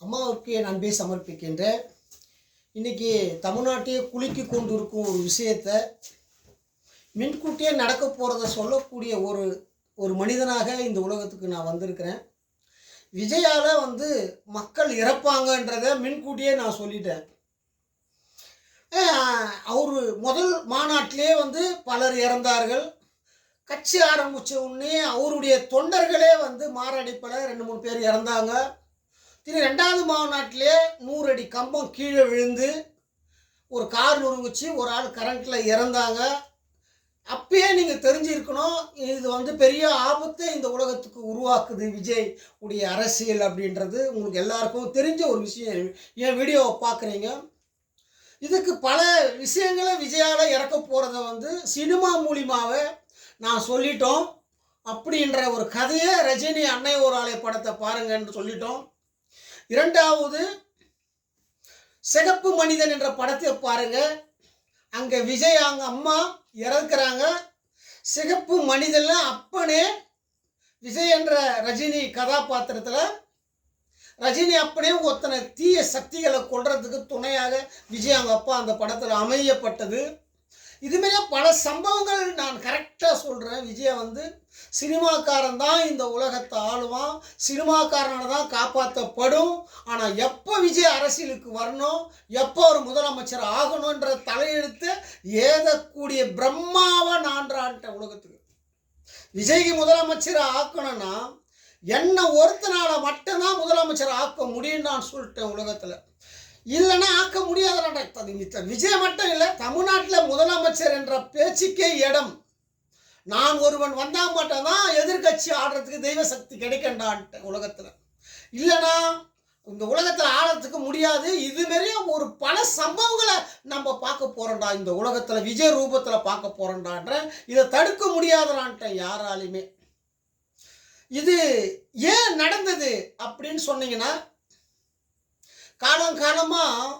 அம்மாவுக்கு என் அன்பை சமர்ப்பிக்கின்றேன். இன்றைக்கி தமிழ்நாட்டையே குலுக்கி கொண்டு இருக்கும் ஒரு விஷயத்தை முன்கூட்டியே நடக்க போகிறத சொல்லக்கூடிய ஒரு மனிதனாக இந்த உலகத்துக்கு நான் வந்திருக்கிறேன். விஜயால் மக்கள் இறப்பாங்கன்றதை முன்கூட்டியே நான் சொல்லிட்டேன். அவர் முதல் மாநாட்டிலே பலர் இறந்தார்கள். கட்சி ஆரம்பித்த உடனே அவருடைய தொண்டர்களே மாரடைப்பில் 2-3 பேர் இறந்தாங்க. ரெண்டாவது மாநாட்டிலே 100 அடி கம்பம் கீழே விழுந்து ஒரு கார் நொறுங்குச்சு, ஒரு ஆள் கரண்ட்டில் இறந்தாங்க. அப்பயே நீங்கள் தெரிஞ்சிருக்கணும், இது பெரிய ஆபத்தை இந்த உலகத்துக்கு உருவாக்குது விஜய் உடைய அரசியல் அப்படின்றது. உங்களுக்கு எல்லாருக்கும் தெரிஞ்ச ஒரு விஷயம். என் வீடியோவை பார்க்குறீங்க. இதுக்கு பல விஷயங்களை விஜயால் இறக்க போகிறத சினிமா மூலியமாகவே நான் சொல்லிட்டோம். அப்படின்ற ஒரு கதையை ரஜினி அன்னை ஒரு ஆலை படத்தை பாருங்கன்னு சொல்லிட்டோம். இரண்டாவது, சிகப்பு மனிதன் என்ற படத்தை பாருங்க. அங்கே விஜய் அவங்க அம்மா இறக்குறாங்க. சிகப்பு மனிதன்ல அப்பனே விஜய் என்ற ரஜினி கதாபாத்திரத்தில் ரஜினி அப்பனே ஒருத்தனை தீய சக்திகளை கொல்றதுக்கு துணையாக விஜய் அவங்க அப்பா அந்த படத்தில் அமையப்பட்டது. இதுமாரி பல சம்பவங்கள் நான் கரெக்டாக சொல்கிறேன். விஜய் சினிமாக்காரன் தான் இந்த உலகத்தை ஆளுவான், சினிமாக்காரனால தான் காப்பாற்றப்படும். ஆனால் எப்போ விஜய் அரசியலுக்கு வரணும், எப்போ ஒரு முதலமைச்சர் ஆகணுன்ற தலையெழுத்து ஏதக்கூடிய பிரம்மாவை நான்றான்ட்ட உலகத்துக்கு. விஜய்க்கு முதலமைச்சர் ஆக்கணும்னா என்ன ஒருத்தனால மட்டும்தான் முதலமைச்சர் ஆக்க முடியும்னு நான் சொல்லிட்டேன் உலகத்தில். இல்லைன்னா ஆக்க முடியாத விஜய் மட்டும் இல்லை, தமிழ்நாட்டில் முதலமைச்சர் என்ற பேச்சுக்கே இடம். நான் ஒருவன் வந்தால் மட்டும்தான் எதிர்கட்சி ஆடுறதுக்கு தெய்வ சக்தி கிடைக்கண்டான்ட்டு உலகத்தில். இல்லைன்னா இந்த உலகத்தில் ஆடுறதுக்கு முடியாது. இதுமாரியே ஒரு பல சம்பவங்களை நம்ம பார்க்க போகிறோம்டா இந்த உலகத்தில், விஜய் ரூபத்தில் பார்க்க போகிறோம்டான்ற. இதை தடுக்க முடியாதான்ட்டேன் யாராலையுமே. இது ஏன் நடந்தது அப்படின்னு சொன்னீங்கன்னா, காலங்காலமாக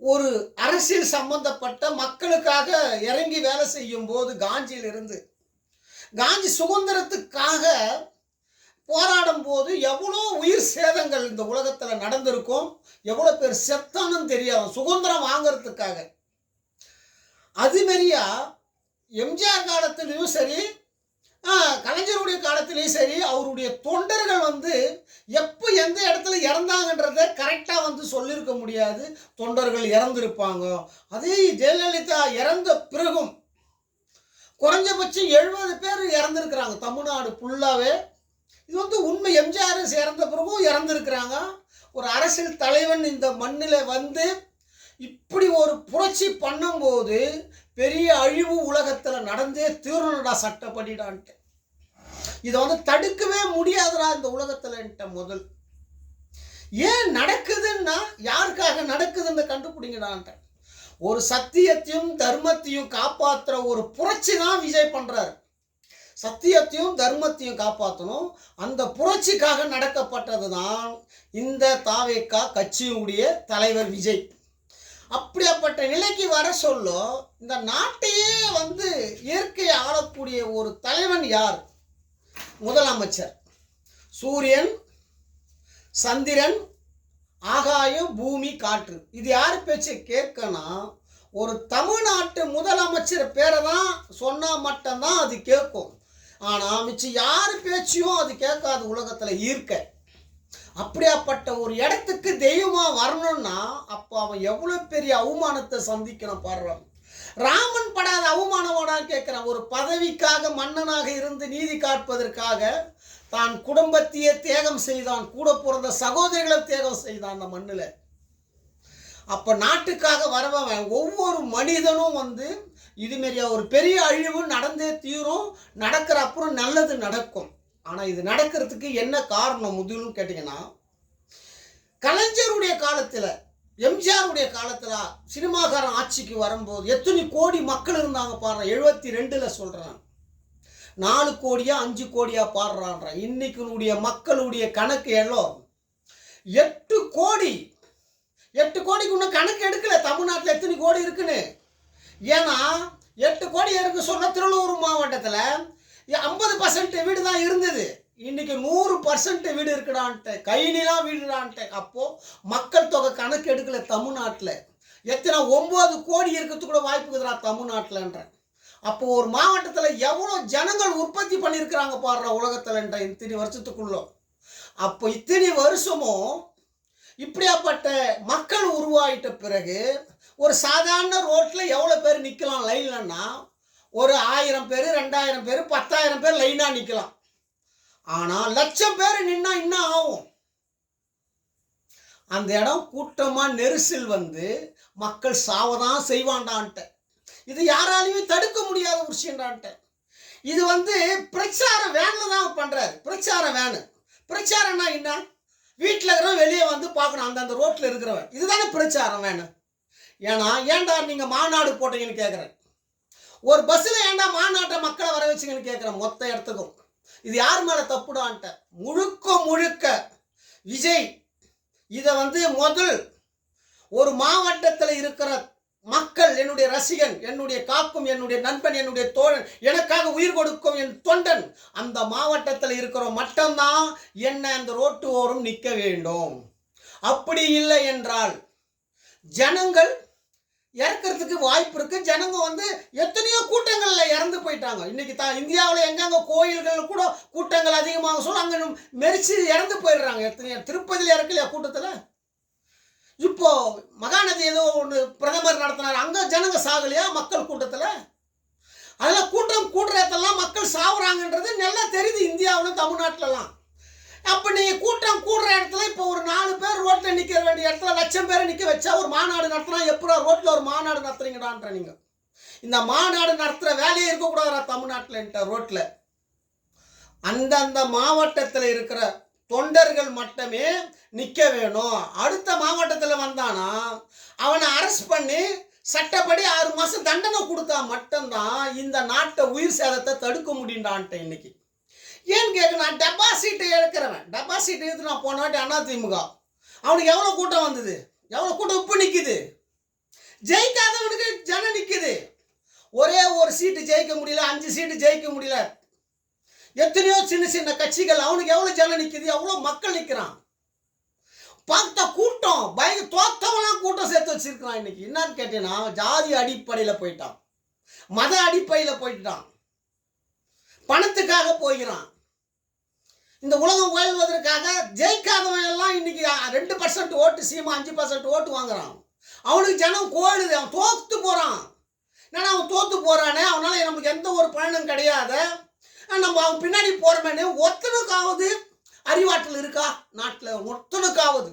ஒரு அரசியல் சம்பந்தப்பட்ட மக்களுக்காக இறங்கி வேலை செய்யும் போது காஞ்சி சுதந்திரத்துக்காக போராடும் போது எவ்வளோ உயிர் சேதங்கள் இந்த உலகத்தில் நடந்திருக்கும், எவ்வளோ பேர் செத்தானும் தெரியாது சுதந்திரம் வாங்கிறதுக்காக. அதுமாரியா எம்ஜிஆர் காலத்திலையும் சரி, கலைஞருடைய காலத்திலையும் சரி, அவருடைய தொண்டர்கள் எப்போ எந்த இடத்துல இறந்தாங்கன்றதை கரெக்டாக சொல்லியிருக்க முடியாது. தொண்டர்கள் இறந்துருப்பாங்க. அதே ஜெயலலிதா இறந்த பிறகும் குறைஞ்சபட்சம் 70 பேர் இறந்துருக்குறாங்க தமிழ்நாடு ஃபுல்லாகவே. இது உண்மை. எம்ஜிஆர் இறந்த பிறகும் இறந்துருக்குறாங்க. ஒரு அரசியல் தலைவன் இந்த மண்ணில் இப்படி ஒரு புரட்சி பண்ணும்போது பெரிய அழிவு உலகத்தில் நடந்தே தீர்ணுடா சட்டப்படிடான்ட்டு. இதை தடுக்கவே முடியாதுடா இந்த உலகத்தில். முதல் ஏன் நடக்குதுன்னா யாருக்காக நடக்குதுன்னு கண்டுபிடிங்கடான்ட்ட. ஒரு சத்தியத்தையும் தர்மத்தையும் காப்பாற்றுற ஒரு புரட்சி தான் விஜய் பண்ணுறாரு. சத்தியத்தையும் தர்மத்தையும் காப்பாற்றணும், அந்த புரட்சிக்காக நடக்கப்பட்டது தான் இந்த தாவேகா கட்சியுடைய தலைவர் விஜய். அப்படியாப்பட்ட நிலைக்கு வர சொல்ல இந்த நாட்டையே இயற்கையை ஆளக்கூடிய ஒரு தலைவன் யார்? முதலமைச்சர். சூரியன், சந்திரன், ஆகாயம், பூமி, காற்று, இது யார் பேச்சை கேட்கணும்? ஒரு தமிழ்நாட்டு முதலமைச்சர் பேரை தான் சொன்னால் மட்டும்தான் அது கேட்கும். ஆனால் மிச்சம் யார் பேச்சையும் அது கேட்காது உலகத்தில் ஈர்க்க. அப்படியாப்பட்ட ஒரு இடத்துக்கு தெய்வமாக வரணும்னா அப்போ அவன் எவ்வளோ பெரிய அவமானத்தை சந்திக்கணும் பாடுறான். ராமன் படாத அவமானமானான்னு கேட்குறான். ஒரு பதவிக்காக மன்னனாக இருந்து நீதி காப்பதற்காக தான் குடும்பத்தையே தியாகம் செய்தான், கூட பிறந்த சகோதரிகளை தியாகம் செய்தான் அந்த மண்ணில். அப்போ நாட்டுக்காக வரவன் ஒவ்வொரு மனிதனும் இதுமாரியா ஒரு பெரிய அழிவு நடந்தே தீரும். நடக்கிற அப்புறம் நல்லது நடக்கும். ஆனால் இது நடக்கிறதுக்கு என்ன காரணம் முதல்னு கேட்டிங்கன்னா, கலைஞருடைய காலத்தில், எம்ஜிஆருடைய காலத்தில் சினிமாக்காரன் ஆட்சிக்கு வரும்போது எத்தனை கோடி மக்கள் இருந்தாங்க பாடுறான். 72ல் சொல்கிறான். 4 கோடியா 5 கோடியா பாடுறான்ற. இன்னைக்குடைய மக்களுடைய கணக்கு எல்லாம் 8 கோடி. 8 கோடிக்கு இன்னும் கணக்கு எடுக்கல தமிழ்நாட்டில் எத்தனை கோடி இருக்குன்னு. ஏன்னா 8 கோடி இருக்கு சொன்ன திருவள்ளூர் மாவட்டத்தில் 50% வீடு தான் இருந்தது. இன்னைக்கு 100% வீடு இருக்குடான்ட்டு, கையிலாம் வீடுடான்ட்டு. அப்போ மக்கள் தொகை கணக்கு எடுக்கல தமிழ்நாட்டில். எத்தனை 9 கோடி இருக்கிறது கூட வாய்ப்பு இருக்குதுடா தமிழ்நாட்டில்ன்ற. அப்போ ஒரு மாவட்டத்தில் எவ்வளோ ஜனங்கள் உற்பத்தி பண்ணியிருக்கிறாங்க பாடுற உலகத்தில்ன்ற இத்தனை வருஷத்துக்குள்ள. அப்போ இத்தனை வருஷமும் இப்படியாப்பட்ட மக்கள் உருவாயிட்ட பிறகு ஒரு சாதாரண ரோட்டில் எவ்வளோ பேர் நிற்கலாம் லைன்லன்னா, ஒரு 1000 பேர், 2000 பேர், 10,000 பேர் லைனாக நிற்கலாம். ஆனால் 1,00,000 பேர் நின்னா இன்னும் ஆகும். அந்த இடம் கூட்டமாக நெரிசல் வந்து மக்கள் சாவதான் செய்வான்டான்ட்ட. இது யாராலையுமே தடுக்க முடியாத ஒரு விஷயம்டான்ட்ட. இது வந்து பிரச்சார வேனில் தான் பண்ணுறாரு. பிரச்சார வேனு. பிரச்சாரம்னா என்ன? வீட்டில் இருக்கிறவன் வெளியே வந்து பார்க்கணும் அந்தந்த ரோட்டில் இருக்கிறவன். இதுதானே பிரச்சாரம் வேணும். ஏன்டா நீங்கள் மாநாடு போட்டீங்கன்னு கேட்குறேன். ஒரு பஸ்ஸில் ஏன்டா மாநாட்டை மக்களை வர வச்சிங்கன்னு கேட்குறேன். மொத்த இடத்துக்கும் இது யார் மேலே தப்புடான்ட்ட. முழுக்க விஜய் இதை வந்து முதல் ஒரு மாவட்டத்தில் இருக்கிற மக்கள், என்னுடைய ரசிகன், என்னுடைய காக்கும், என்னுடைய நண்பன், என்னுடைய தோழன், எனக்காக உயிர் கொடுக்கும் என் தொண்டன், அந்த மாவட்டத்தில் இருக்கிற மட்டும்தான் என்ன அந்த ரோட்டு ஓரம் நிற்க வேண்டும். அப்படி இல்லை என்றால் ஜனங்கள் இறக்கிறதுக்கு வாய்ப்பு இருக்கு. ஜனங்க வந்து எத்தனையோ கூட்டங்களில் இறந்து போயிட்டாங்க. இன்னைக்கு இந்தியாவில் எங்கெங்க கோயில்கள் கூட கூட்டங்கள் அதிகமாக சொல்ல அங்கே மெரிச்சு இறந்து போயிடுறாங்க. எத்தனையோ திருப்பதியில் இறக்கலையா கூட்டத்தில்? இப்போ மகாநதி ஏதோ ஒன்று பிரதமர் நடத்தினார், அங்கே ஜனங்க சாகலையா மக்கள் கூட்டத்தில்? அதெல்லாம் கூட்டம் கூடுறதெல்லாம் மக்கள் சாகுறாங்கன்றது நல்லா தெரியுது இந்தியாவில், தமிழ்நாட்டிலலாம். அப்போ நீங்கள் கூட்டம் கூடுற இடத்துல இப்போ ஒரு 4 பேர் ரோட்டில் நிற்க வேண்டிய இடத்துல 1,00,000 பேரை நிற்க வச்சா ஒரு மாநாடு நடத்தினா எப்படா ரோட்டில் ஒரு மாநாடு நடத்துறீங்கடான்ற நீங்கள்? இந்த மாநாடு நடத்துகிற வேலையே இருக்கக்கூடாதா தமிழ்நாட்டில்ன்ற ரோட்டில்? அந்தந்த மாவட்டத்தில் இருக்கிற தொண்டர்கள் மட்டுமே நிற்க வேணும். அடுத்த மாவட்டத்தில் வந்தானா அவனை அரெஸ்ட் பண்ணி சட்டப்படி 6 மாதம் தண்டனை கொடுத்தா மட்டும்தான் இந்த நாட்டை உயிர் சேதத்தை தடுக்க முடியுண்டான்ட்டு. இன்னைக்கு ஏன்னு கேட்க, நான் டெபாசிட்டை எடுக்கிறவன். டெபாசிட் எடுத்து நான் போன வாட்டி அதிமுக அவனுக்கு எவ்வளோ கூட்டம் வந்தது, எவ்வளோ கூட்டம் இப்போ நிற்குது. ஜெயிக்காதவனுக்கு ஜனம் நிற்குது. ஒரே ஒரு சீட்டு ஜெயிக்க முடியல, 5 சீட்டு ஜெயிக்க முடியல. எத்தனையோ சின்ன சின்ன கட்சிகள், அவனுக்கு எவ்வளோ ஜனம் நிற்குது, எவ்வளோ மக்கள் நிற்கிறான். பார்த்த கூட்டம் தோத்தவெல்லாம் கூட்டம் சேர்த்து வச்சிருக்கிறான். இன்னைக்கு என்னன்னு கேட்டீங்கன்னா, ஜாதி அடிப்படையில் போயிட்டான், மத அடிப்படையில் போயிட்டான், பணத்துக்காக போகிறான். இந்த உலகம் உயர்வதற்காக ஜெயிக்காதவன் எல்லாம் இன்னைக்கு 2% ஓட்டு சீமா 5% ஓட்டு வாங்குறான். அவனுக்கு ஜனம் கோழுது, அவன் தோத்து போகிறான். ஏன்னா அவன் தோத்து போகிறானே, அவனால நமக்கு எந்த ஒரு பலனும் கிடையாது. நம்ம அவன் பின்னாடி போகிறோமேனே. ஒருத்தனுக்காவது அறிவாற்றல் இருக்கா நாட்டில்? ஒருத்தனுக்காவது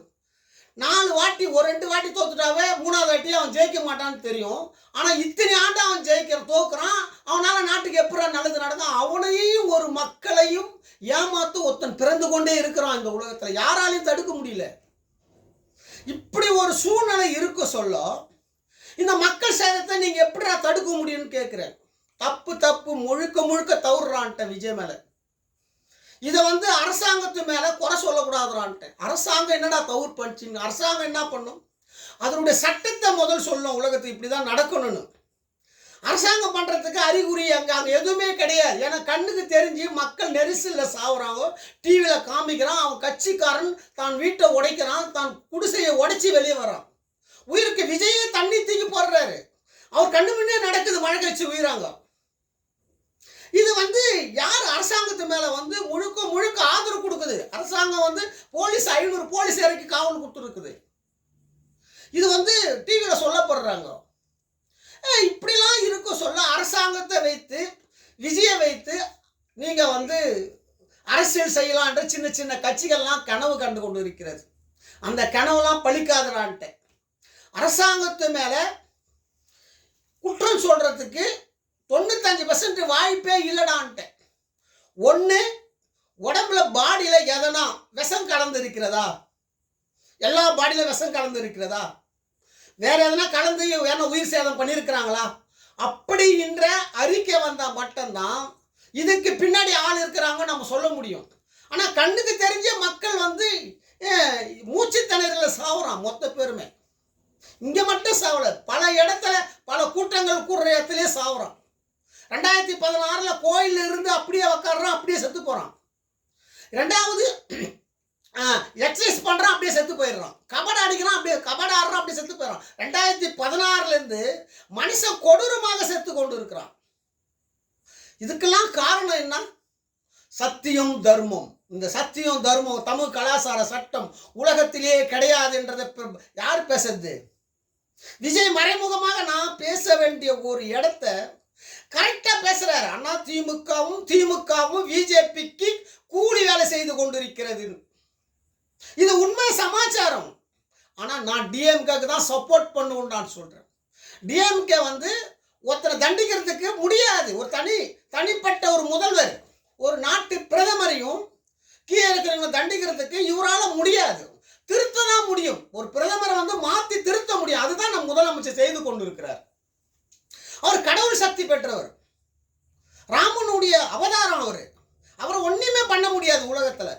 4 வாட்டி ஒரு 2 வாட்டி தோத்துட்டாவே 3ஆவது வாட்டி அவன் ஜெயிக்க மாட்டான்னு தெரியும். ஆனால் இத்தனை ஆண்டு அவன் தோக்குறான். அவனால் நாட்டுக்கு எப்படி நல்லது நடக்கும்? அவனையும் ஒரு மக்களையும் ஏமாத்து ஒருத்தன் பிறந்து கொண்டே இருக்கிறான் இந்த உலகத்தில். யாராலையும் தடுக்க முடியல. இப்படி ஒரு சூழ்நிலை இருக்க சொல்ல இந்த மக்கள் சேதத்தை நீங்கள் எப்படிடா தடுக்க முடியும்னு கேட்குறேன். தப்பு முழுக்க தவறுறான்ட்ட விஜய் மேலே. இதை வந்து அரசாங்கத்து மேலே குறை சொல்லக்கூடாதுறான்ட்டு. அரசாங்கம் என்னடா தவறு பண்ணிச்சிங்க? அரசாங்கம் என்ன பண்ணும்? அதனுடைய சட்டத்தை முதல் சொல்லும் உலகத்துக்கு இப்படி தான் நடக்கணும்னு. அரசாங்கம் பண்ணுறதுக்கு அறிகுறி அங்கே எதுவுமே கிடையாது. ஏன்னா கண்ணுக்கு தெரிஞ்சு மக்கள் நெரிசலில் சாவுறாங்க, டிவியில் காமிக்கிறான். அவன் கட்சிக்காரன் தான் வீட்டை உடைக்கிறான், தான் குடிசையை உடைச்சி வெளியே வரான். உயிருக்கு விஜயே தண்ணி தூக்கி போடுறாரு. அவர் கண்ணு முன்னே நடக்குது, மழை கழிச்சு உயிராங்க. இது வந்து யார் அரசாங்கத்து மேலே வந்து முழுக்க ஆதரவு கொடுக்குது? அரசாங்கம் வந்து போலீஸ் 500 போலீஸ் இறக்கி காவல் கொடுத்துருக்குது. இது வந்து டிவியில் சொல்லப்படுறாங்க. இப்படிலாம் இருக்க சொல்ல அரசாங்கத்தை வைத்து விஜயை வைத்து நீங்கள் வந்து அரசியல் செய்யலான்ற சின்ன கட்சிகள்லாம் கனவு கண்டு கொண்டு இருக்கிறது. அந்த கனவுலாம் பழிக்காதரான்ட்டு அரசாங்கத்து மேலே குற்றம் சொல்கிறதுக்கு 95% வாய்ப்பே இல்லைடான்ட்டு. ஒன்று, உடம்புல பாடியில் எதனா விஷம் கலந்து இருக்கிறதா? எல்லா பாடியில் விஷம் கலந்து இருக்கிறதா? வேற எதனா கலந்து வேணா உயிர் சேதம் பண்ணியிருக்கிறாங்களா? அப்படின்ற அறிக்கை வந்தால் மட்டும்தான் இதுக்கு பின்னாடி ஆள் இருக்கிறாங்க நம்ம சொல்ல முடியும். ஆனால் கண்ணுக்கு தெரிஞ்ச மக்கள் வந்து மூச்சு திணறலில் சாவுறான் மொத்த பேருமே. இங்கே மட்டும் சாவல, பல இடத்துல பல கூட்டங்கள் கூடுற இடத்துலேயே சாவுறான். 2016 கோயிலில் இருந்து அப்படியே உக்காடுறான், அப்படியே செத்து போகிறான். ரெண்டாவது எக்ஸசைஸ் பண்ணுறான் அப்படியே செத்து போயிடுறான், கபடி அடிக்கிறான் அப்படியே, கபடி ஆடுறான் அப்படியே செத்து போயிடுறான். 2016 மனுஷன் கொடூரமாக செத்து கொண்டு இருக்கிறான். இதுக்கெல்லாம் காரணம் என்ன? சத்தியம் தர்மம். இந்த சத்தியம் தர்மம் தமிழ் கலாச்சார சட்டம் உலகத்திலேயே கிடையாது என்றதை யார் பேசுறது? விஜய் மறைமுகமாக நான் பேச வேண்டிய ஒரு இடத்த கரெக்டா பேசுறாரு. அண்ணா திமுகவும் பிஜேபிக்கு கூலி வேலை செய்து கொண்டிருக்கிறது. இது உண்மை சமாச்சாரம். ஆனா நான் டிஎம்கேக்கு தான் சப்போர்ட் பண்ணுவேன் சொல்றேன். டிஎம்கே ஒருத்தரை தண்டிக்கிறதுக்கு முடியாது. ஒரு தனிப்பட்ட ஒரு முதல்வர், ஒரு நாட்டு பிரதமரையும் கீழே இருக்கிறவங்க தண்டிக்கிறதுக்கு இவரால் முடியாது. திருத்த தான் முடியும். ஒரு பிரதமரை மாற்றி திருத்த முடியும். அதுதான் நம் முதலமைச்சர் செய்து கொண்டிருக்கிறார். அவர் கடவுள் சக்தி பெற்றவர், ராமனுடைய அவதாரம். அவரை ஒன்றுமே பண்ண முடியாது உலகத்தில்.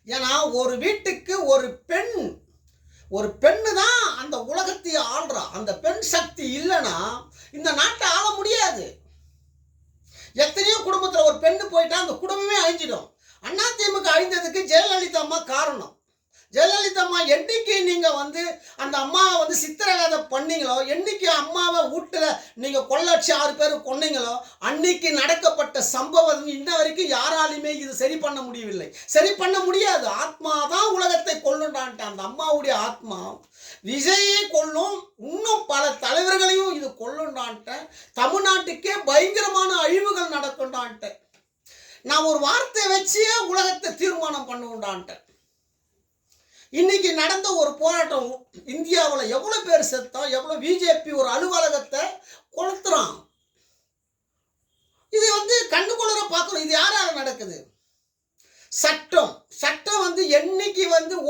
ஏன்னா ஒரு வீட்டுக்கு ஒரு பெண்ணு தான் அந்த உலகத்தை ஆள்றா. அந்த பெண் சக்தி இல்லைன்னா இந்த நாட்டை ஆள முடியாது. எத்தனையோ குடும்பத்தில் ஒரு பெண்ணு போயிட்டா அந்த குடும்பமே அழிஞ்சிடும். அதிமுக அழிந்ததுக்கு ஜெயலலிதா அம்மா காரணம். ஜெயலலிதா அம்மா என்னைக்கு நீங்கள் அந்த அம்மாவை சித்திரவதை பண்ணீங்களோ, என்னைக்கு அம்மாவை வீட்டில் நீங்கள் கொள்ளடிச்சு 6 பேர் கொன்னீங்களோ, அன்னைக்கு நடக்கப்பட்ட சம்பவம் இன்ன வரைக்கும் யாராலுமே இது சரி பண்ண முடியவில்லை. சரி பண்ண முடியாது. ஆத்மா தான் உலகத்தை கொல்லுண்டான்ட்டு அந்த அம்மாவுடைய ஆத்மா விஜயை கொல்லும், இன்னும் பல தலைவர்களையும் இது கொல்லுண்டான்ட்ட, தமிழ்நாட்டுக்கே பயங்கரமான அழிவுகள் நடக்குண்டான்ட்டு நான் ஒரு வார்த்தை வச்சே உலகத்தை தீர்மானம் பண்ணுண்டான்ட்டேன். இன்னைக்கு நடந்த ஒரு போராட்டம் இந்தியாவில் எவ்வளோ பேர் செத்தோம், எவ்வளோ பிஜேபி ஒரு அலுவலகத்தை கொளுத்துறான். இது கண்ணுக்குள்ள பார்க்கணும். இது யாரால நடக்குது? சட்டம் என்னைக்கு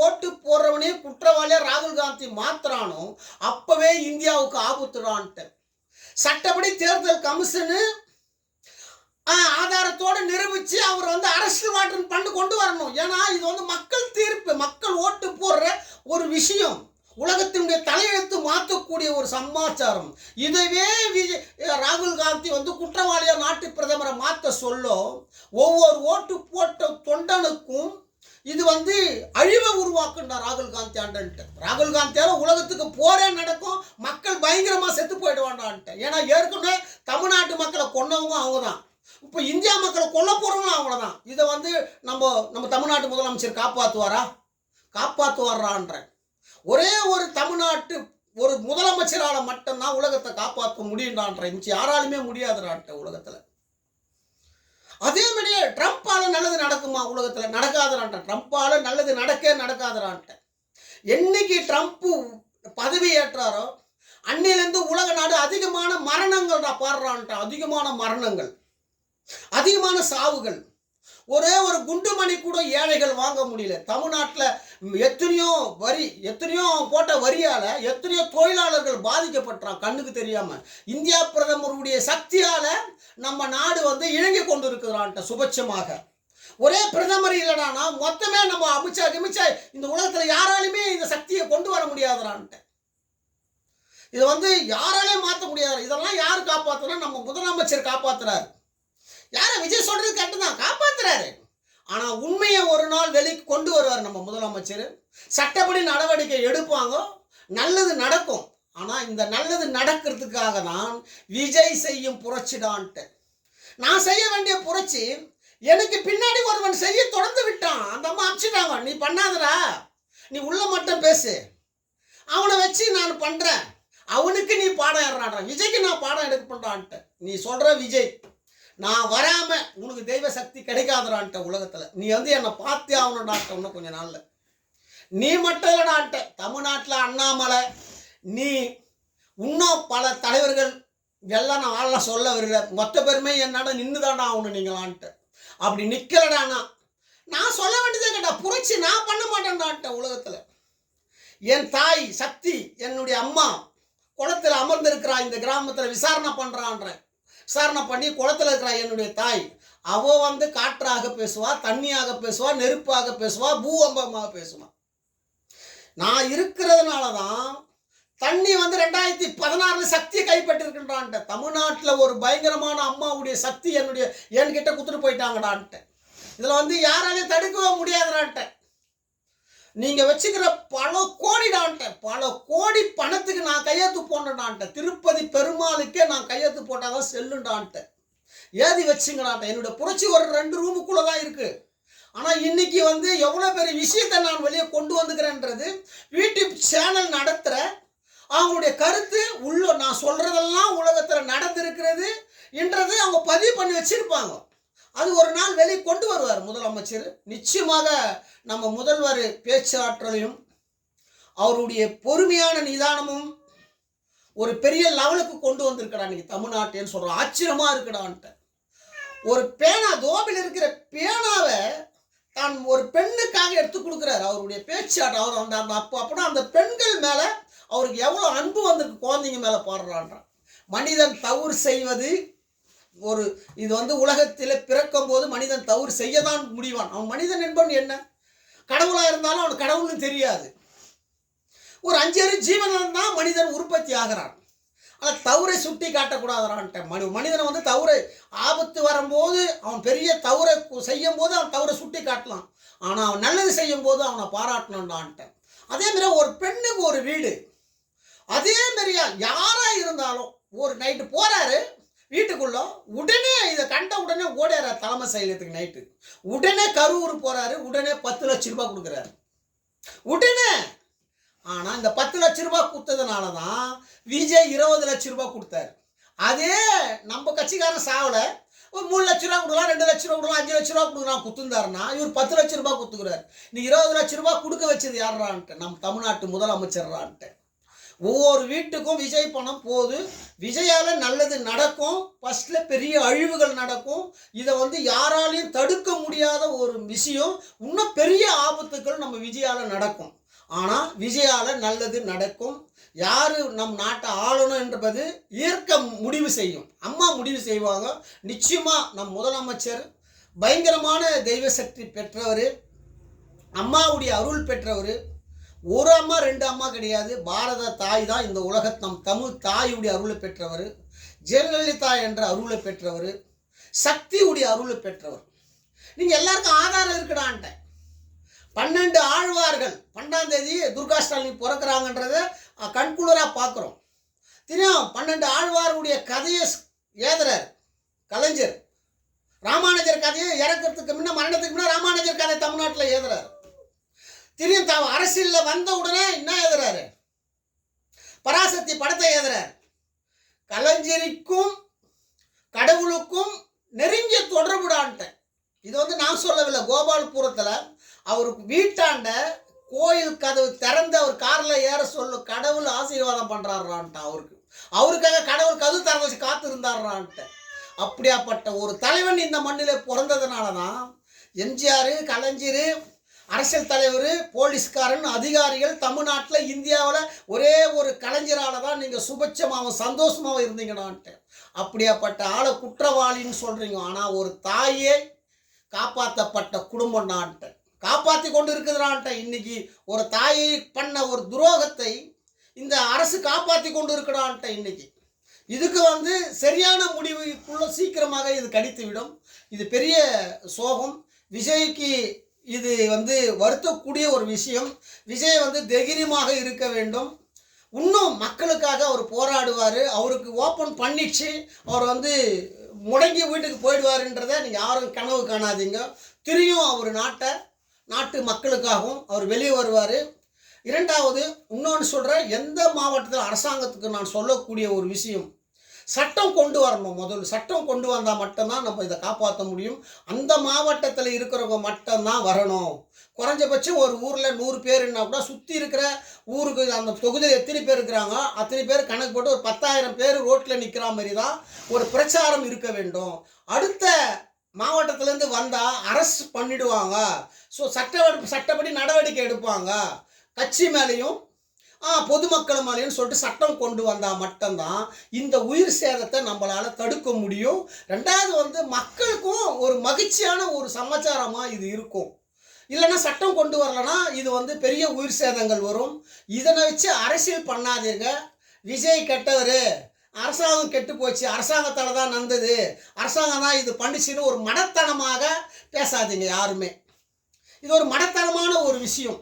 ஓட்டு போடுறவனே குற்றவாளியா ராகுல் காந்தி மாத்துறானோ அப்பவே இந்தியாவுக்கு ஆபத்துடான்ட்டு சட்டப்படி தேர்தல் கமிஷனு ஆதாரத்தோடு நிரூபித்து அவர் அரசியல் மாற்றம் பண்ணி கொண்டு வரணும். ஏன்னா இது மக்கள் தீர்ப்பு, மக்கள் ஓட்டு போடுற ஒரு விஷயம், உலகத்தினுடைய தலையெழுத்து மாற்றக்கூடிய ஒரு சமாச்சாரம். இதவே ராகுல் காந்தி குற்றவாளியா நாட்டு பிரதமரை மாற்ற சொல்ல ஒவ்வொரு ஓட்டு போட்ட தொண்டனுக்கும் இது அழிவை உருவாக்குண்டா ராகுல் காந்தி ஆண்டன்ட்டு. ராகுல் காந்தியால உலகத்துக்கு போரே நடக்கும், மக்கள் பயங்கரமா செத்து போயிடுவான்டான்ட்டு. ஏன்னா ஏற்கனவே தமிழ்நாட்டு மக்களை கொன்னவங்க அவங்க தான், இப்போ இந்தியா மக்களை கொல்ல போறவங்களும் அவங்கள தான். இதை நம்ம தமிழ்நாட்டு முதலமைச்சர் காப்பாற்றுவாரான்ற ஒரே ஒரு தமிழ்நாட்டு ஒரு முதலமைச்சரால் மட்டும்தான் உலகத்தை காப்பாற்ற முடியும்டான்ற, யாராலுமே முடியாதுடான்ட்ட உலகத்தில். அதே மாதிரியே ட்ரம்ப்பால நல்லது நடக்குமா உலகத்தில்? நடக்காதுடான்ட்ட. ட்ரம்ப்பால நல்லது நடக்காதுடான்ட்ட. என்னைக்கு ட்ரம்ப் பதவி ஏற்றாரோ அன்னிலேருந்து உலக நாடு அதிகமான மரணங்கள் பாடுறான்ட்ட. அதிகமான மரணங்கள், அதிகமான சாவுகள். ஒரே ஒரு குண்டுமணி கூட ஏழைகள் வாங்க முடியல. தமிழ்நாட்டில் எத்தனையோ போட்ட வரியால் எத்தனையோ தொழிலாளர்கள் பாதிக்கப்பட்டான் கண்ணுக்கு தெரியாம. இந்தியா பிரதமருடைய சக்தியால நம்ம நாடு இழங்கி கொண்டு இருக்கிறான்ட்ட சுபட்சமாக. ஒரே பிரதமர் இல்லைனா மொத்தமே நம்ம அமித்ஷா இந்த உலகத்தில் யாராலுமே இந்த சக்தியை கொண்டு வர முடியாதுறான்ட்டு. இது யாராலையும் மாற்ற முடியாது. இதெல்லாம் யார் காப்பாற்றுனா? நம்ம முதலமைச்சர் காப்பாற்றுறாரு. யாரை விஜய் சொல்றது கரெக்டுதான், காப்பாத்துறாரு. ஆனா உண்மையை ஒரு நாள் வெளிக்கு கொண்டு வருவார் நம்ம முதலமைச்சர். சட்டப்படி நடவடிக்கை எடுப்பாங்க, நல்லது நடக்கும். ஆனா இந்த நல்லது நடக்கிறதுக்காக தான் விஜய் செய்யும் புரட்சிடான்ட்டு. நான் செய்ய வேண்டிய புரட்சி எனக்கு பின்னாடி ஒருவன் செய்ய தொடர்ந்து விட்டான். அந்த அம்மா அமிச்சிட்டாங்க, நீ பண்ணாதடா, நீ உள்ள மட்டும் பேசு, அவனை வச்சு நான் பண்றேன், அவனுக்கு நீ பாடம் ஏறான், விஜய்க்கு நான் பாடம் எடுக்க பண்றான்ட்டு. நீ சொல்ற விஜய் நான் வராம உனக்கு தெய்வ சக்தி கிடைக்காதுடான்ட்ட உலகத்தில். நீ என்னை பார்த்தே ஆகணும்டான்ட்ட. இன்னும் கொஞ்ச நாள்ல நீ மட்டும் இல்லடான்ட்ட. தமிழ்நாட்டில் அண்ணாமலை, நீ இன்னும் பல தலைவர்கள் எல்லாம் நான் ஆளெல்லாம் சொல்ல வரல, மொத்த பேருமே என்னடா நின்றுதாண்டா ஆகணும் நீங்களான்ட்டு. அப்படி நிற்கலடானா நான் சொல்ல வேண்டியதே கேட்டா புரட்சி நான் பண்ண மாட்டேன்டான்ட்ட உலகத்தில். என் தாய் சக்தி, என்னுடைய அம்மா குளத்தில் அமர்ந்திருக்கிறா, இந்த கிராமத்தில் விசாரணை பண்ணுறான்ற. விசாரணை பண்ணி குளத்தில் இருக்கிற என்னுடைய தாய், அவ காற்றாக பேசுவா, தண்ணியாக பேசுவா, நெருப்பாக பேசுவா, பூகம்பமாக பேசுவா. நான் இருக்கிறதுனால தான் தண்ணி 2016 சக்தியை கைப்பற்றிருக்கின்றான்ட்ட. தமிழ்நாட்டில் ஒரு பயங்கரமான அம்மாவுடைய சக்தி என்கிட்ட குத்துட்டு போயிட்டாங்கடான்ட்டு. இதில் வந்து யாராலையும் தடுக்கவே முடியாதுடான்ட்ட. நீங்கள் வச்சுக்கிற பல கோடிடான்ட்ட, பல கோடி பணத்துக்கு நான் கையெழுத்து போடணுடான்ட்ட. திருப்பதி பெருமாளுக்கே நான் கையெழுத்து போட்டால் தான் செல்லுண்டான்ட்ட. ஏதி வச்சுங்கடான்ட்ட. என்னுடைய புரட்சி ஒரு 2 ரூமுக்குள்ளே தான் இருக்குது. ஆனால் இன்னைக்கு வந்து எவ்வளோ பெரிய விஷயத்தை நான் வெளியே கொண்டு வந்துக்கிறேன்றது யூடியூப் சேனல் நடத்துகிற அவங்களுடைய கருத்து நான் சொல்கிறதெல்லாம் உலகத்தில் நடந்திருக்கிறது என்றது அவங்க பதிவு பண்ணி வச்சுருப்பாங்க. அது ஒரு நாள் வெளியே கொண்டு வருவார் முதலமைச்சர். நிச்சயமாக நம்ம முதல்வர் பேச்சாற்றலையும் அவருடைய பொறுமையான நிதானமும் ஒரு பெரிய லெவலுக்கு கொண்டு வந்திருக்கடா இன்னைக்கு தமிழ்நாட்டேன்னு சொல்கிறோம். ஆச்சரியமாக இருக்குடான்ட்டு. ஒரு பேனா, தோபில் இருக்கிற பேனாவை தான் ஒரு பெண்ணுக்காக எடுத்து கொடுக்குறாரு. அவருடைய பேச்சாட்டம், அவர் அந்த அப்படின்னா அந்த பெண்கள் மேலே அவருக்கு எவ்வளோ அன்பு வந்திருக்கு, குழந்தைங்க மேலே பாடுறான்றான். மனிதன் தவறு செய்வது இது வந்து உலகத்தில் பிறக்கும் போது மனிதன் தவறு செய்யதான் முடிவான். அவன் மனிதன் என்பவன் என்ன, கடவுளாக இருந்தாலும் அவனுக்கு கடவுள்னு தெரியாது. ஒரு 5 அறிவு ஜீவனில் தான் மனிதன் உற்பத்தி ஆகிறான். ஆனால் தவறை சுட்டி காட்டக்கூடாதான்ட்ட. மனிதனை வந்து தவறு ஆபத்து வரும்போது அவன் பெரிய தவறை செய்யும் போது அவன் தவறை சுட்டி காட்டலாம். ஆனால் அவன் நல்லது செய்யும் போது அவனை பாராட்டணும்டான்ட்ட. அதேமாரி ஒரு பெண்ணுக்கு ஒரு வீடு, அதே மாதிரியா யாராக இருந்தாலும் ஒரு நைட்டு போகிறாரு வீட்டுக்குள்ள, உடனே இதை கண்ட உடனே ஓடுற தலைமை செயலத்துக்கு நைட்டு, உடனே கரூர் போகிறாரு, உடனே 10 லட்சம் ரூபாய் கொடுக்குறாரு உடனே. ஆனால் இந்த 10 லட்சம் ரூபாய் கொடுத்ததுனால தான் விஜய் 20 லட்சம் ரூபாய் கொடுத்தாரு. அதே நம்ம கட்சிக்காரன் சாவலை ஒரு 3 லட்ச ரூபா கொடுக்கலாம், 2 லட்ச ரூபா கொடுக்கலாம், 5 லட்ச ரூபா கொடுக்கலாம் குத்துந்தாருன்னா இவர் 10 லட்ச ரூபாய் கொடுத்துக்கிறார். நீ 20 லட்ச ரூபாய் கொடுக்க வச்சது யாரான்ட்டு, நம்ம தமிழ்நாட்டு முதலமைச்சர்றான்ட்டு. ஒவ்வொரு வீட்டுக்கும் விஜய் பணம் போது, விஜயால் நல்லது நடக்கும், ஃபஸ்ட்டில் பெரிய அழிவுகள் நடக்கும். இதை வந்து யாராலையும் தடுக்க முடியாத ஒரு விஷயம். இன்னும் பெரிய ஆபத்துக்கள் நம்ம விஜயால் நடக்கும். ஆனால் விஜயால் நல்லது நடக்கும். யார் நம் நாட்டை ஆளணும் என்பது இயற்கை முடிவு செய்யும். அம்மா முடிவு செய்வாங்க. நிச்சயமாக நம் முதலமைச்சர் பயங்கரமான தெய்வ சக்தி பெற்றவர், அம்மாவுடைய அருள் பெற்றவர். ஒரு அம்மா 2 அம்மா கிடையாது, பாரத தாய் தான் இந்த நம் தமிழ் தாயுடைய அருளை பெற்றவர், ஜெயலலிதா என்ற அருளை பெற்றவர், சக்தியுடைய அருளை பெற்றவர். நீங்கள் எல்லாருக்கும் ஆதாரம் இருக்குடான்ட்ட. 12 ஆழ்வார்கள் 12ஆம் தேதி துர்கா ஸ்டாலின் பிறக்கிறாங்கன்றத கண்குளிராக பார்க்குறோம். தெரியும் 12 ஆழ்வாருடைய கதையை ஏதுறார் கலைஞர். ராமானுஜர் கதையை இறக்கிறதுக்கு முன்ன, மரணத்துக்கு முன்னே ராமானுஜர் கதை தமிழ்நாட்டில் ஏதுறாரு. தெரியும் அரசியலில் வந்த உடனே என்ன எழுதுறாரு, பராசக்தி படத்தை எழுதுறாரு. கலைஞருக்கும் கடவுளுக்கும் நெருங்கிய தொடர்புடான்ட்ட. இது வந்து நான் சொல்லவில்லை. கோபால்புரத்தில் அவருக்கு வீட்டாண்ட கோயில் கதவு திறந்து அவர் காரில் ஏற சொல்ல கடவுள் ஆசீர்வாதம் பண்ணுறாரான்ட்ட. அவருக்காக கடவுள் கதவு திறந்து வச்சு காத்திருந்தாரான்ட்ட. அப்படியாப்பட்ட ஒரு தலைவன் இந்த மண்ணில் பிறந்ததுனால தான் எம்ஜிஆர், கலைஞர், அரசியல் தலைவர், போலீஸ்காரன், அதிகாரிகள் தமிழ்நாட்டில் இந்தியாவில் ஒரே ஒரு கலைஞரால் தான் நீங்கள் சுபட்சமாகவும் சந்தோஷமாகவும் இருந்தீங்கடான்ட்டு. அப்படியாப்பட்ட ஆளை குற்றவாளின்னு சொல்கிறீங்க. ஆனால் ஒரு தாயே காப்பாற்றப்பட்ட குடும்பம்னான்ட்டு காப்பாற்றி கொண்டு இருக்குதுடான்ட்ட. இன்னைக்கு ஒரு தாயை பண்ண ஒரு துரோகத்தை இந்த அரசு காப்பாற்றி கொண்டு இருக்குடான்ட்ட. இன்னைக்கு இதுக்கு வந்து சரியான முடிவுக்குள்ள சீக்கிரமாக இது கடித்துவிடும். இது பெரிய சோகம். விஜய்க்கு இது வந்து வருத்தக்கூடிய ஒரு விஷயம். விஜய் வந்து தைரியமாக இருக்க வேண்டும். இன்னும் மக்களுக்காக அவர் போராடுவார். அவருக்கு ஓப்பன் பண்ணிச்சு அவர் வந்து முடங்கி வீட்டுக்கு போயிடுவாருன்றதை நீங்கள் யாரும் கனவு காணாதீங்க. தெரியும் அவர் நாட்டு மக்களுக்காகவும் அவர் வெளியே வருவார். இரண்டாவது இன்னொன்று சொல்கிறேன், எந்த மாவட்டத்தில் அரசாங்கத்துக்கு நான் சொல்லக்கூடிய ஒரு விஷயம், சட்டம் கொண்டு வரணும். முதல்ல சட்டம் கொண்டு வந்தால் மட்டும்தான் நம்ம இதை காப்பாற்ற முடியும். அந்த மாவட்டத்தில் இருக்கிறவங்க மட்டும்தான் வரணும். குறைஞ்சபட்சம் ஒரு ஊரில் 100 பேருன்னா கூட சுற்றி இருக்கிற ஊருக்கு அந்த தொகுதியில் எத்தனை பேர் இருக்கிறாங்க அத்தனை பேர் கணக்கு போட்டு ஒரு 10,000 பேர் ரோட்டில் நிற்கிற மாதிரி தான் ஒரு பிரச்சாரம் இருக்க வேண்டும். அடுத்த மாவட்டத்திலேருந்து வந்தால் அரெஸ்ட் பண்ணிடுவாங்க. ஸோ சட்டப்படி நடவடிக்கை எடுப்பாங்க. கட்சி மேலேயும் பொதுமக்கள் மேலேயும் சொல்லிட்டு சட்டம் கொண்டு வந்தால் மட்டும்தான் இந்த உயிர் சேதத்தை நம்மளால் தடுக்க முடியும். ரெண்டாவது வந்து மக்களுக்கும் ஒரு மகிழ்ச்சியான ஒரு சமாச்சாரமாக இது இருக்கும். இல்லைன்னா சட்டம் கொண்டு வரலன்னா இது வந்து பெரிய உயிர் சேதங்கள் வரும். இதனை வச்சு அரசியல் பண்ணாதீங்க. விஜய் கெட்டவர், அரசாங்கம் கெட்டு போச்சு, அரசாங்கத்தால் தான் நடந்தது, அரசாங்கம் தான் இது பண்ணிச்சுன்னு ஒரு மடத்தனமாக பேசாதீங்க யாருமே. இது ஒரு மடத்தனமான ஒரு விஷயம்.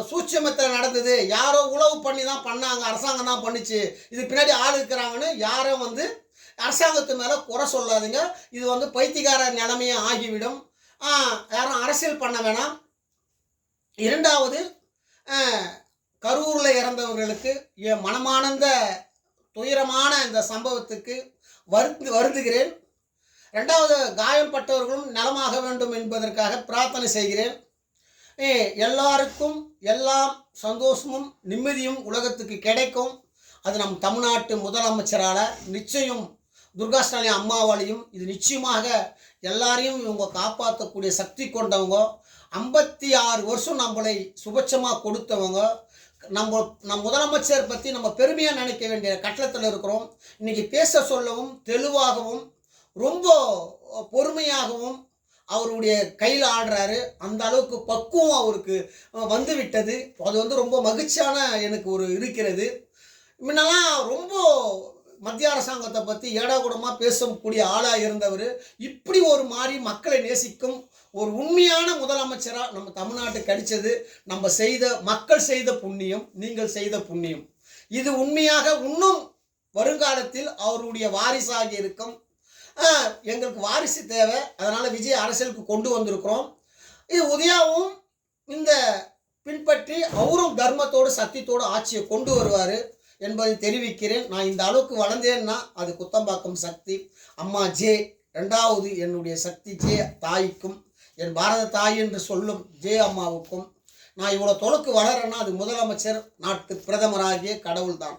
சூட்சமத்தில் நடந்தது, யாரோ உளவு பண்ணி தான் பண்ணாங்க, அரசாங்கம் தான் பண்ணிச்சு, இது பின்னாடி ஆள் இருக்கிறாங்கன்னு யாரும் வந்து அரசாங்கத்து மேலே குறை சொல்லாதீங்க. இது வந்து பைத்தியக்கார நிலைமையே ஆகிவிடும். யாரும் அரசியல் பண்ண வேணாம். இரண்டாவது, கரூரில் இறந்தவர்களுக்கு என் மனமானந்த துயரமான இந்த சம்பவத்துக்கு வருந்துகிறேன். ரெண்டாவது, காயம்பட்டவர்களும் நலமாக வேண்டும் என்பதற்காக பிரார்த்தனை செய்கிறேன். எல்லாருக்கும் எல்லாம் சந்தோஷமும் நிம்மதியும் உலகத்துக்கு கிடைக்கும். அது நம் தமிழ்நாட்டு முதலமைச்சரால் நிச்சயம், துர்கா ஸ்டாலின் அம்மாவாலையும் இது நிச்சயமாக எல்லாரையும் இவங்க காப்பாற்றக்கூடிய சக்தி கொண்டவங்க. 56 வருஷம் நம்மளை சுபட்சமாக கொடுத்தவங்க. நம் முதலமைச்சர் பற்றி நம்ம பெருமையாக நினைக்க வேண்டிய கட்டத்தில் இருக்கிறோம். இன்றைக்கி பேச சொல்லவும் தெளிவாகவும் ரொம்ப பொறுமையாகவும் அவருடைய கையில் ஆடுறாரு. அந்த அளவுக்கு பக்குவம் அவருக்கு வந்து விட்டது. அது வந்து ரொம்ப மகிழ்ச்சியான எனக்கு ஒரு இருக்கிறது. முன்னெல்லாம் ரொம்ப மத்திய அரசாங்கத்தை பற்றி ஏடாகூடமாக பேசக்கூடிய ஆளாக இருந்தவர் இப்படி ஒரு மாதிரி மக்களை நேசிக்கும் ஒரு உண்மையான முதலமைச்சராக நம்ம தமிழ்நாட்டுக்கு கிடைச்சது மக்கள் செய்த புண்ணியம், நீங்கள் செய்த புண்ணியம். இது உண்மையாக இன்னும் வருங்காலத்தில் அவருடைய வாரிசாக இருக்கும். எங்களுக்கு வாரிசு தேவை, அதனால் விஜய் அரசியலுக்கு கொண்டு வந்திருக்கிறோம். இது உதயாவும் இந்த பின்பற்றி அவரும் தர்மத்தோடு சத்தியத்தோடு ஆட்சியை கொண்டு வருவார் என்பதை தெரிவிக்கிறேன். நான் இந்த அளவுக்கு வளர்ந்தேன்னா அது குத்தம்பாக்கம் சக்தி அம்மா ஜே. ரெண்டாவது என்னுடைய சக்தி ஜே தாய்க்கும், என் பாரத தாய் என்று சொல்லும் ஜே அம்மாவுக்கும். நான் இவ்வளோ தொலைக்கு வளரேன்னா அது முதலமைச்சர், நாட்டு பிரதமராகிய கடவுள் தான்.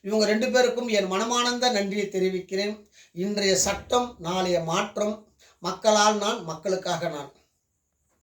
இவங்க 2 பேருக்கும் என் மனமானந்த நன்றியை தெரிவிக்கிறேன். இன்றைய சட்டம் நாளைய மாற்றம். மக்களால் நான், மக்களுக்காக நான்.